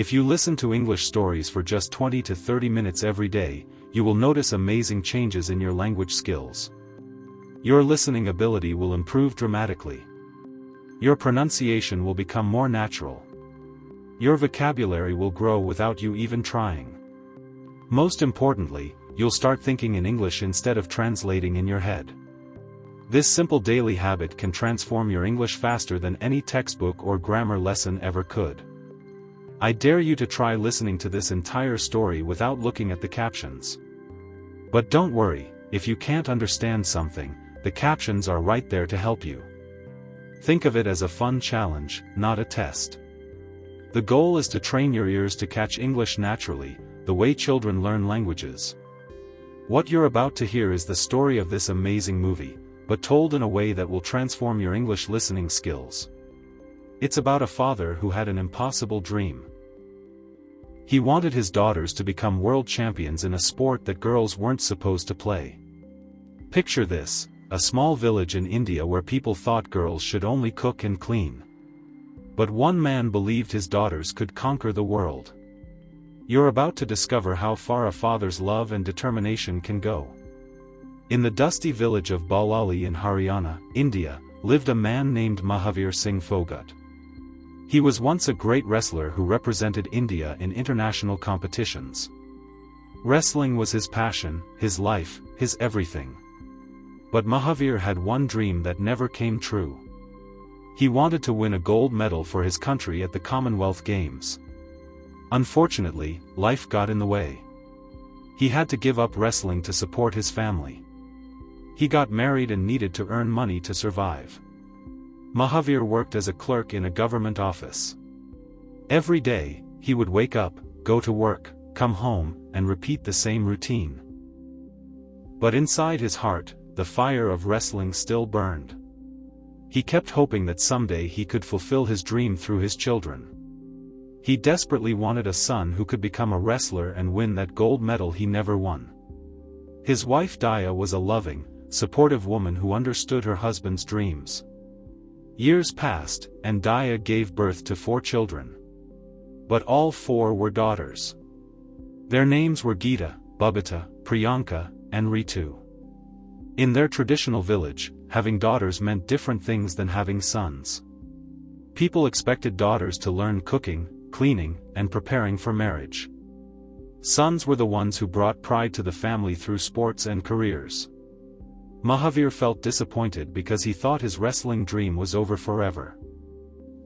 If you listen to English stories for just 20 to 30 minutes every day, you will notice amazing changes in your language skills. Your listening ability will improve dramatically. Your pronunciation will become more natural. Your vocabulary will grow without you even trying. Most importantly, you'll start thinking in English instead of translating in your head. This simple daily habit can transform your English faster than any textbook or grammar lesson ever could. I dare you to try listening to this entire story without looking at the captions. But don't worry, if you can't understand something, the captions are right there to help you. Think of it as a fun challenge, not a test. The goal is to train your ears to catch English naturally, the way children learn languages. What you're about to hear is the story of this amazing movie, but told in a way that will transform your English listening skills. It's about a father who had an impossible dream. He wanted his daughters to become world champions in a sport that girls weren't supposed to play. Picture this, a small village in India where people thought girls should only cook and clean. But one man believed his daughters could conquer the world. You're about to discover how far a father's love and determination can go. In the dusty village of Ballali in Haryana, India, lived a man named Mahavir Singh Phogat. He was once a great wrestler who represented India in international competitions. Wrestling was his passion, his life, his everything. But Mahavir had one dream that never came true. He wanted to win a gold medal for his country at the Commonwealth Games. Unfortunately, life got in the way. He had to give up wrestling to support his family. He got married and needed to earn money to survive. Mahavir worked as a clerk in a government office. Every day, he would wake up, go to work, come home, and repeat the same routine. But inside his heart, the fire of wrestling still burned. He kept hoping that someday he could fulfill his dream through his children. He desperately wanted a son who could become a wrestler and win that gold medal he never won. His wife Daya was a loving, supportive woman who understood her husband's dreams. Years passed, and Daya gave birth to 4 children. But all 4 were daughters. Their names were Geeta, Babita, Priyanka, and Ritu. In their traditional village, having daughters meant different things than having sons. People expected daughters to learn cooking, cleaning, and preparing for marriage. Sons were the ones who brought pride to the family through sports and careers. Mahavir felt disappointed because he thought his wrestling dream was over forever.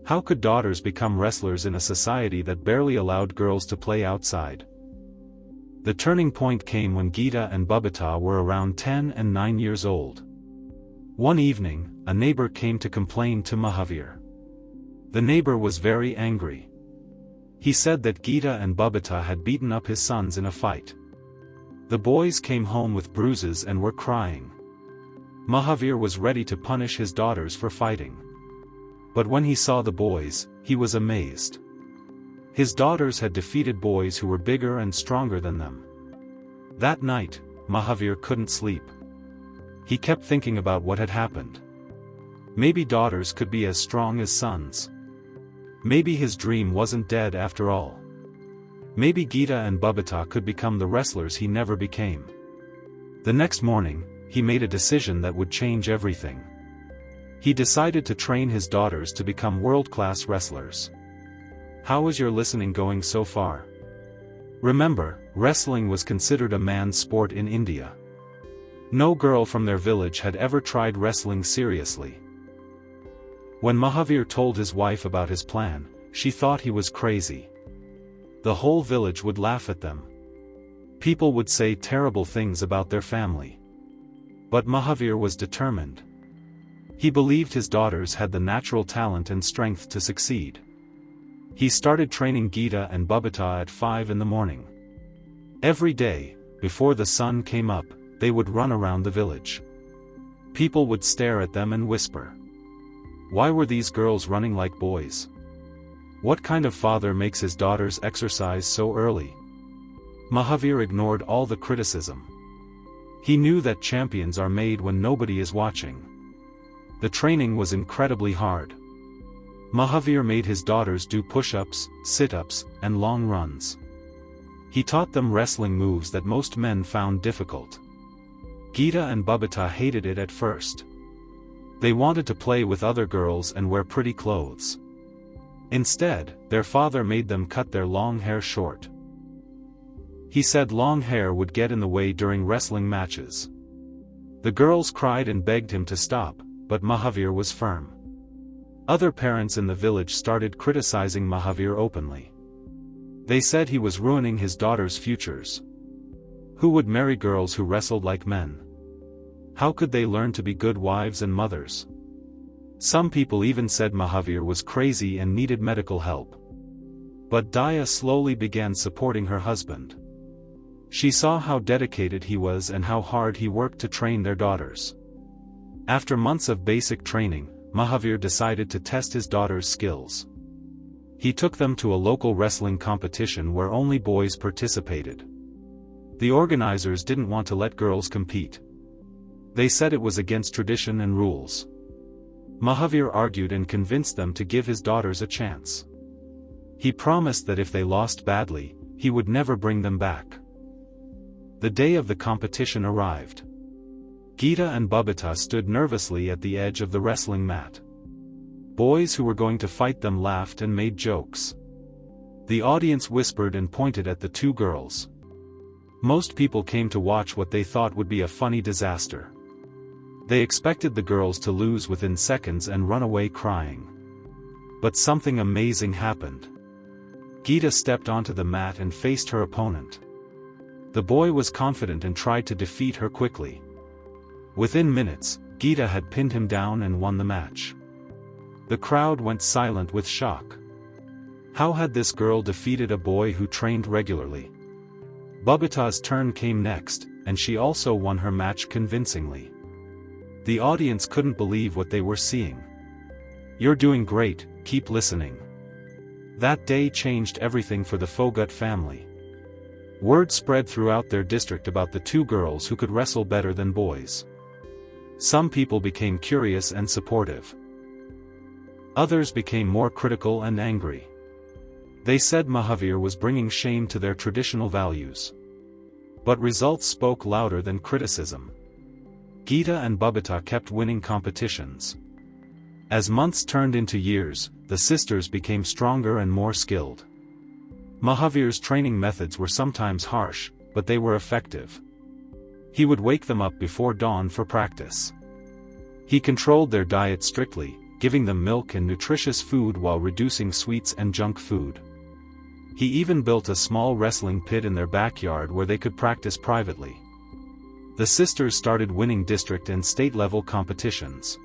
How could daughters become wrestlers in a society that barely allowed girls to play outside? The turning point came when Geeta and Babita were around 10 and 9 years old. One evening, a neighbor came to complain to Mahavir. The neighbor was very angry. He said that Geeta and Babita had beaten up his sons in a fight. The boys came home with bruises and were crying. Mahavir was ready to punish his daughters for fighting. But when he saw the boys, he was amazed. His daughters had defeated boys who were bigger and stronger than them. That night, Mahavir couldn't sleep. He kept thinking about what had happened. Maybe daughters could be as strong as sons. Maybe his dream wasn't dead after all. Maybe Geeta and Babita could become the wrestlers he never became. The next morning, he made a decision that would change everything. He decided to train his daughters to become world-class wrestlers. How is your listening going so far? Remember, wrestling was considered a man's sport in India. No girl from their village had ever tried wrestling seriously. When Mahavir told his wife about his plan, she thought he was crazy. The whole village would laugh at them. People would say terrible things about their family. But Mahavir was determined. He believed his daughters had the natural talent and strength to succeed. He started training Geeta and Babita at 5 in the morning. Every day, before the sun came up, they would run around the village. People would stare at them and whisper. Why were these girls running like boys? What kind of father makes his daughters exercise so early? Mahavir ignored all the criticism. He knew that champions are made when nobody is watching. The training was incredibly hard. Mahavir made his daughters do push-ups, sit-ups, and long runs. He taught them wrestling moves that most men found difficult. Geeta and Babita hated it at first. They wanted to play with other girls and wear pretty clothes. Instead, their father made them cut their long hair short. He said long hair would get in the way during wrestling matches. The girls cried and begged him to stop, but Mahavir was firm. Other parents in the village started criticizing Mahavir openly. They said he was ruining his daughters' futures. Who would marry girls who wrestled like men? How could they learn to be good wives and mothers? Some people even said Mahavir was crazy and needed medical help. But Daya slowly began supporting her husband. She saw how dedicated he was and how hard he worked to train their daughters. After months of basic training, Mahavir decided to test his daughters' skills. He took them to a local wrestling competition where only boys participated. The organizers didn't want to let girls compete. They said it was against tradition and rules. Mahavir argued and convinced them to give his daughters a chance. He promised that if they lost badly, he would never bring them back. The day of the competition arrived. Geeta and Babita stood nervously at the edge of the wrestling mat. Boys who were going to fight them laughed and made jokes. The audience whispered and pointed at the two girls. Most people came to watch what they thought would be a funny disaster. They expected the girls to lose within seconds and run away crying. But something amazing happened. Geeta stepped onto the mat and faced her opponent. The boy was confident and tried to defeat her quickly. Within minutes, Geeta had pinned him down and won the match. The crowd went silent with shock. How had this girl defeated a boy who trained regularly? Babita's turn came next, and she also won her match convincingly. The audience couldn't believe what they were seeing. "You're doing great, keep listening." That day changed everything for the Fogut family. Word spread throughout their district about the two girls who could wrestle better than boys. Some people became curious and supportive. Others became more critical and angry. They said Mahavir was bringing shame to their traditional values. But results spoke louder than criticism. Geeta and Babita kept winning competitions. As months turned into years, the sisters became stronger and more skilled. Mahavir's training methods were sometimes harsh, but they were effective. He would wake them up before dawn for practice. He controlled their diet strictly, giving them milk and nutritious food while reducing sweets and junk food. He even built a small wrestling pit in their backyard where they could practice privately. The sisters started winning district and state-level competitions.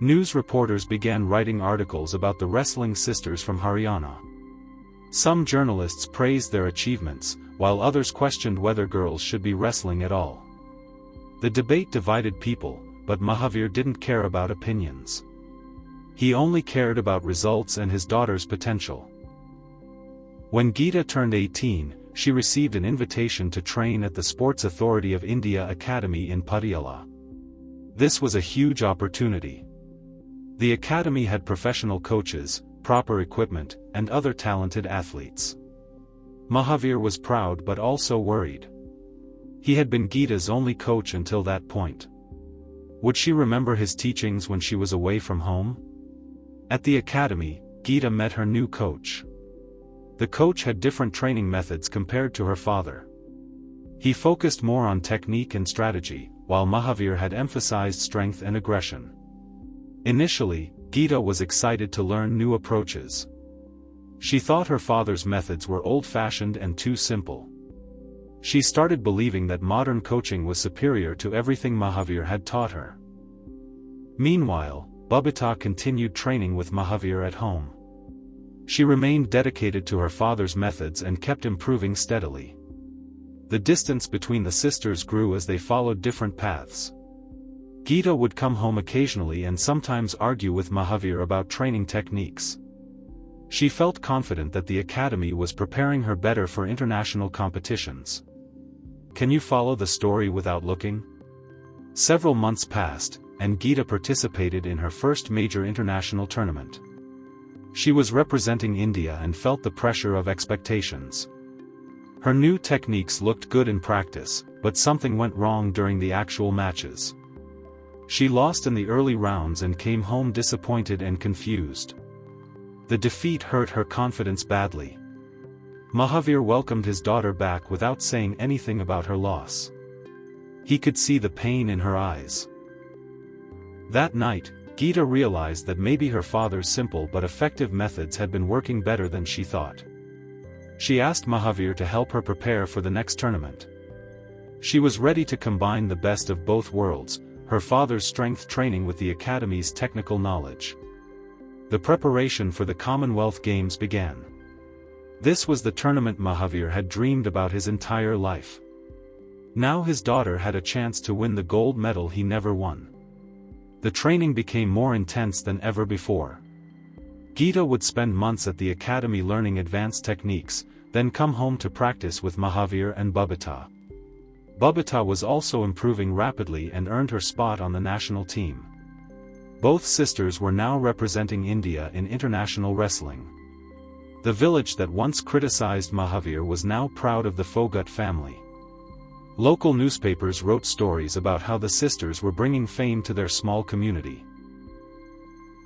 News reporters began writing articles about the wrestling sisters from Haryana. Some journalists praised their achievements, while others questioned whether girls should be wrestling at all. The debate divided people, but Mahavir didn't care about opinions. He only cared about results and his daughter's potential. When Geeta turned 18, she received an invitation to train at the Sports Authority of India Academy in Patiala. This was a huge opportunity. The academy had professional coaches, proper equipment, and other talented athletes. Mahavir was proud but also worried. He had been Geeta's only coach until that point. Would she remember his teachings when she was away from home? At the academy, Geeta met her new coach. The coach had different training methods compared to her father. He focused more on technique and strategy, while Mahavir had emphasized strength and aggression. Initially, Geeta was excited to learn new approaches. She thought her father's methods were old-fashioned and too simple. She started believing that modern coaching was superior to everything Mahavir had taught her. Meanwhile, Babita continued training with Mahavir at home. She remained dedicated to her father's methods and kept improving steadily. The distance between the sisters grew as they followed different paths. Geeta would come home occasionally and sometimes argue with Mahavir about training techniques. She felt confident that the academy was preparing her better for international competitions. Can you follow the story without looking? Several months passed, and Geeta participated in her first major international tournament. She was representing India and felt the pressure of expectations. Her new techniques looked good in practice, but something went wrong during the actual matches. She lost in the early rounds and came home disappointed and confused. The defeat hurt her confidence badly. Mahavir welcomed his daughter back without saying anything about her loss. He could see the pain in her eyes. That night, Geeta realized that maybe her father's simple but effective methods had been working better than she thought. She asked Mahavir to help her prepare for the next tournament. She was ready to combine the best of both worlds, her father's strength training with the academy's technical knowledge. The preparation for the Commonwealth Games began. This was the tournament Mahavir had dreamed about his entire life. Now his daughter had a chance to win the gold medal he never won. The training became more intense than ever before. Geeta would spend months at the academy learning advanced techniques, then come home to practice with Mahavir and Babita. Babita was also improving rapidly and earned her spot on the national team. Both sisters were now representing India in international wrestling. The village that once criticized Mahavir was now proud of the Fogut family. Local newspapers wrote stories about how the sisters were bringing fame to their small community.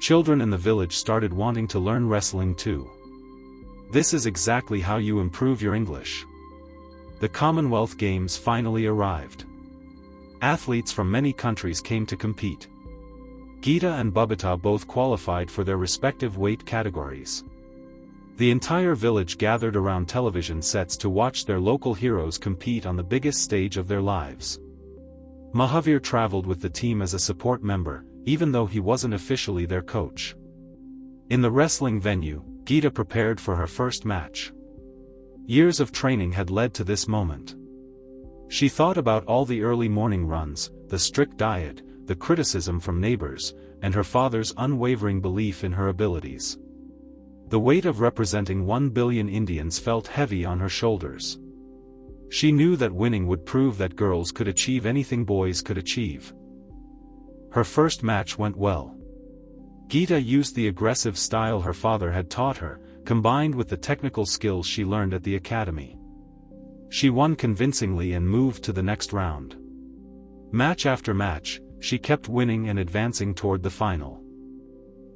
Children in the village started wanting to learn wrestling too. This is exactly how you improve your English. The Commonwealth Games finally arrived. Athletes from many countries came to compete. Geeta and Babita both qualified for their respective weight categories. The entire village gathered around television sets to watch their local heroes compete on the biggest stage of their lives. Mahavir traveled with the team as a support member, even though he wasn't officially their coach. In the wrestling venue, Geeta prepared for her first match. Years of training had led to this moment. She thought about all the early morning runs, the strict diet, the criticism from neighbors, and her father's unwavering belief in her abilities. The weight of representing 1 billion Indians felt heavy on her shoulders. She knew that winning would prove that girls could achieve anything boys could achieve. Her first match went well. Geeta used the aggressive style her father had taught her, combined with the technical skills she learned at the academy. She won convincingly and moved to the next round. Match after match, she kept winning and advancing toward the final.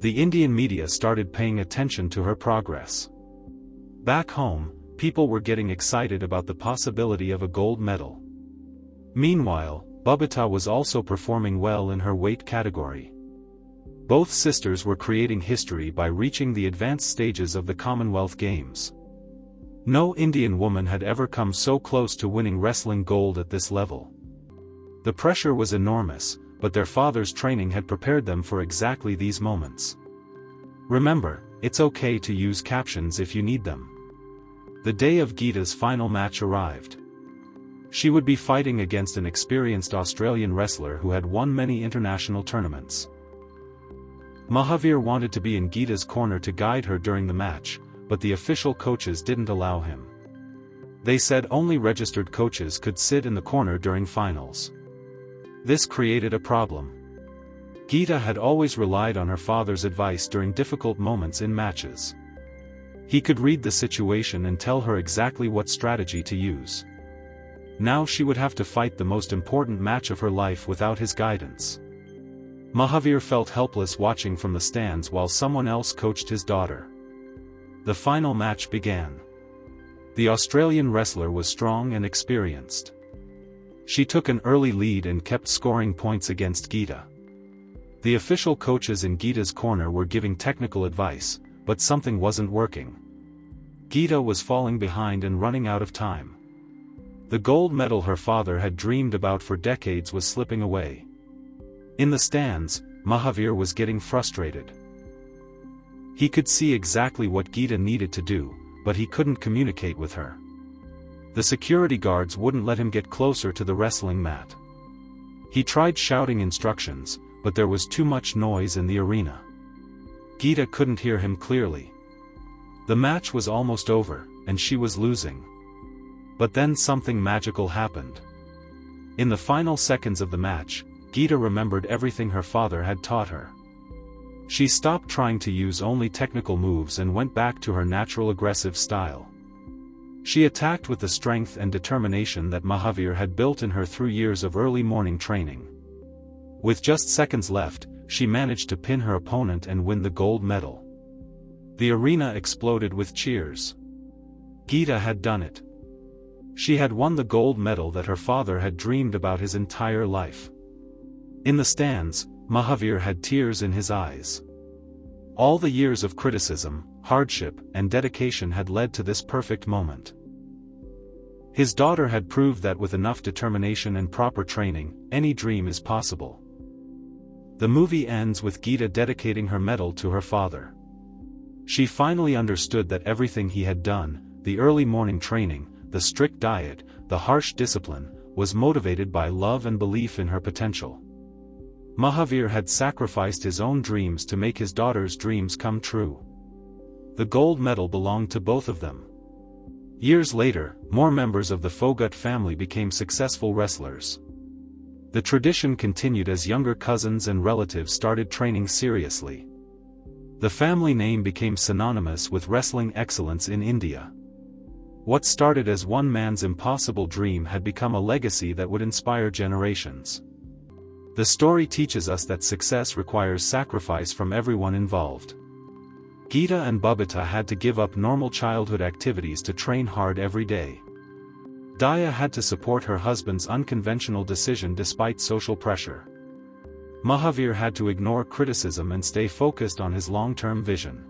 The Indian media started paying attention to her progress. Back home, people were getting excited about the possibility of a gold medal. Meanwhile, Babita was also performing well in her weight category. Both sisters were creating history by reaching the advanced stages of the Commonwealth Games. No Indian woman had ever come so close to winning wrestling gold at this level. The pressure was enormous, but their father's training had prepared them for exactly these moments. Remember, it's okay to use captions if you need them. The day of Geeta's final match arrived. She would be fighting against an experienced Australian wrestler who had won many international tournaments. Mahavir wanted to be in Geeta's corner to guide her during the match, but the official coaches didn't allow him. They said only registered coaches could sit in the corner during finals. This created a problem. Geeta had always relied on her father's advice during difficult moments in matches. He could read the situation and tell her exactly what strategy to use. Now she would have to fight the most important match of her life without his guidance. Mahavir felt helpless watching from the stands while someone else coached his daughter. The final match began. The Australian wrestler was strong and experienced. She took an early lead and kept scoring points against Geeta. The official coaches in Geeta's corner were giving technical advice, but something wasn't working. Geeta was falling behind and running out of time. The gold medal her father had dreamed about for decades was slipping away. In the stands, Mahavir was getting frustrated. He could see exactly what Geeta needed to do, but he couldn't communicate with her. The security guards wouldn't let him get closer to the wrestling mat. He tried shouting instructions, but there was too much noise in the arena. Geeta couldn't hear him clearly. The match was almost over, and she was losing. But then something magical happened. In the final seconds of the match, Geeta remembered everything her father had taught her. She stopped trying to use only technical moves and went back to her natural aggressive style. She attacked with the strength and determination that Mahavir had built in her through years of early morning training. With just seconds left, she managed to pin her opponent and win the gold medal. The arena exploded with cheers. Geeta had done it. She had won the gold medal that her father had dreamed about his entire life. In the stands, Mahavir had tears in his eyes. All the years of criticism, hardship, and dedication had led to this perfect moment. His daughter had proved that with enough determination and proper training, any dream is possible. The movie ends with Geeta dedicating her medal to her father. She finally understood that everything he had done, the early morning training, the strict diet, the harsh discipline, was motivated by love and belief in her potential. Mahavir had sacrificed his own dreams to make his daughter's dreams come true. The gold medal belonged to both of them. Years later, more members of the Fogut family became successful wrestlers. The tradition continued as younger cousins and relatives started training seriously. The family name became synonymous with wrestling excellence in India. What started as one man's impossible dream had become a legacy that would inspire generations. The story teaches us that success requires sacrifice from everyone involved. Geeta and Babita had to give up normal childhood activities to train hard every day. Daya had to support her husband's unconventional decision despite social pressure. Mahavir had to ignore criticism and stay focused on his long-term vision.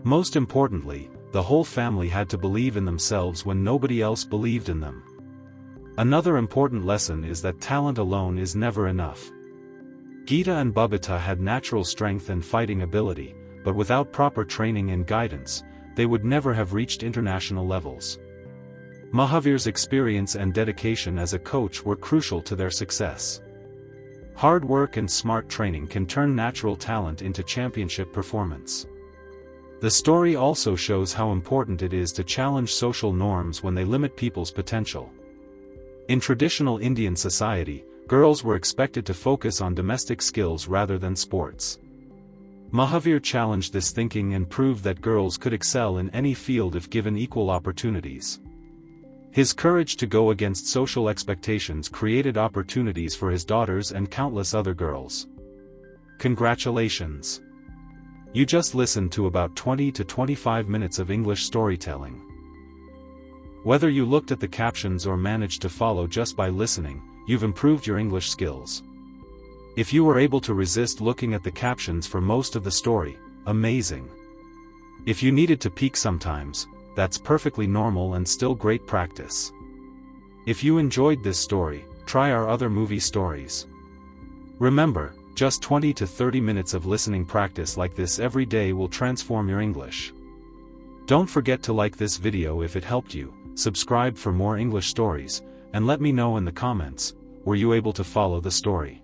Most importantly, the whole family had to believe in themselves when nobody else believed in them. Another important lesson is that talent alone is never enough. Geeta and Babita had natural strength and fighting ability, but without proper training and guidance, they would never have reached international levels. Mahavir's experience and dedication as a coach were crucial to their success. Hard work and smart training can turn natural talent into championship performance. The story also shows how important it is to challenge social norms when they limit people's potential. In traditional Indian society, girls were expected to focus on domestic skills rather than sports. Mahavir challenged this thinking and proved that girls could excel in any field if given equal opportunities. His courage to go against social expectations created opportunities for his daughters and countless other girls. Congratulations! You just listened to about 20 to 25 minutes of English storytelling. Whether you looked at the captions or managed to follow just by listening, you've improved your English skills. If you were able to resist looking at the captions for most of the story, amazing. If you needed to peek sometimes, that's perfectly normal and still great practice. If you enjoyed this story, try our other movie stories. Remember, just 20 to 30 minutes of listening practice like this every day will transform your English. Don't forget to like this video if it helped you, subscribe for more English stories, and let me know in the comments, were you able to follow the story?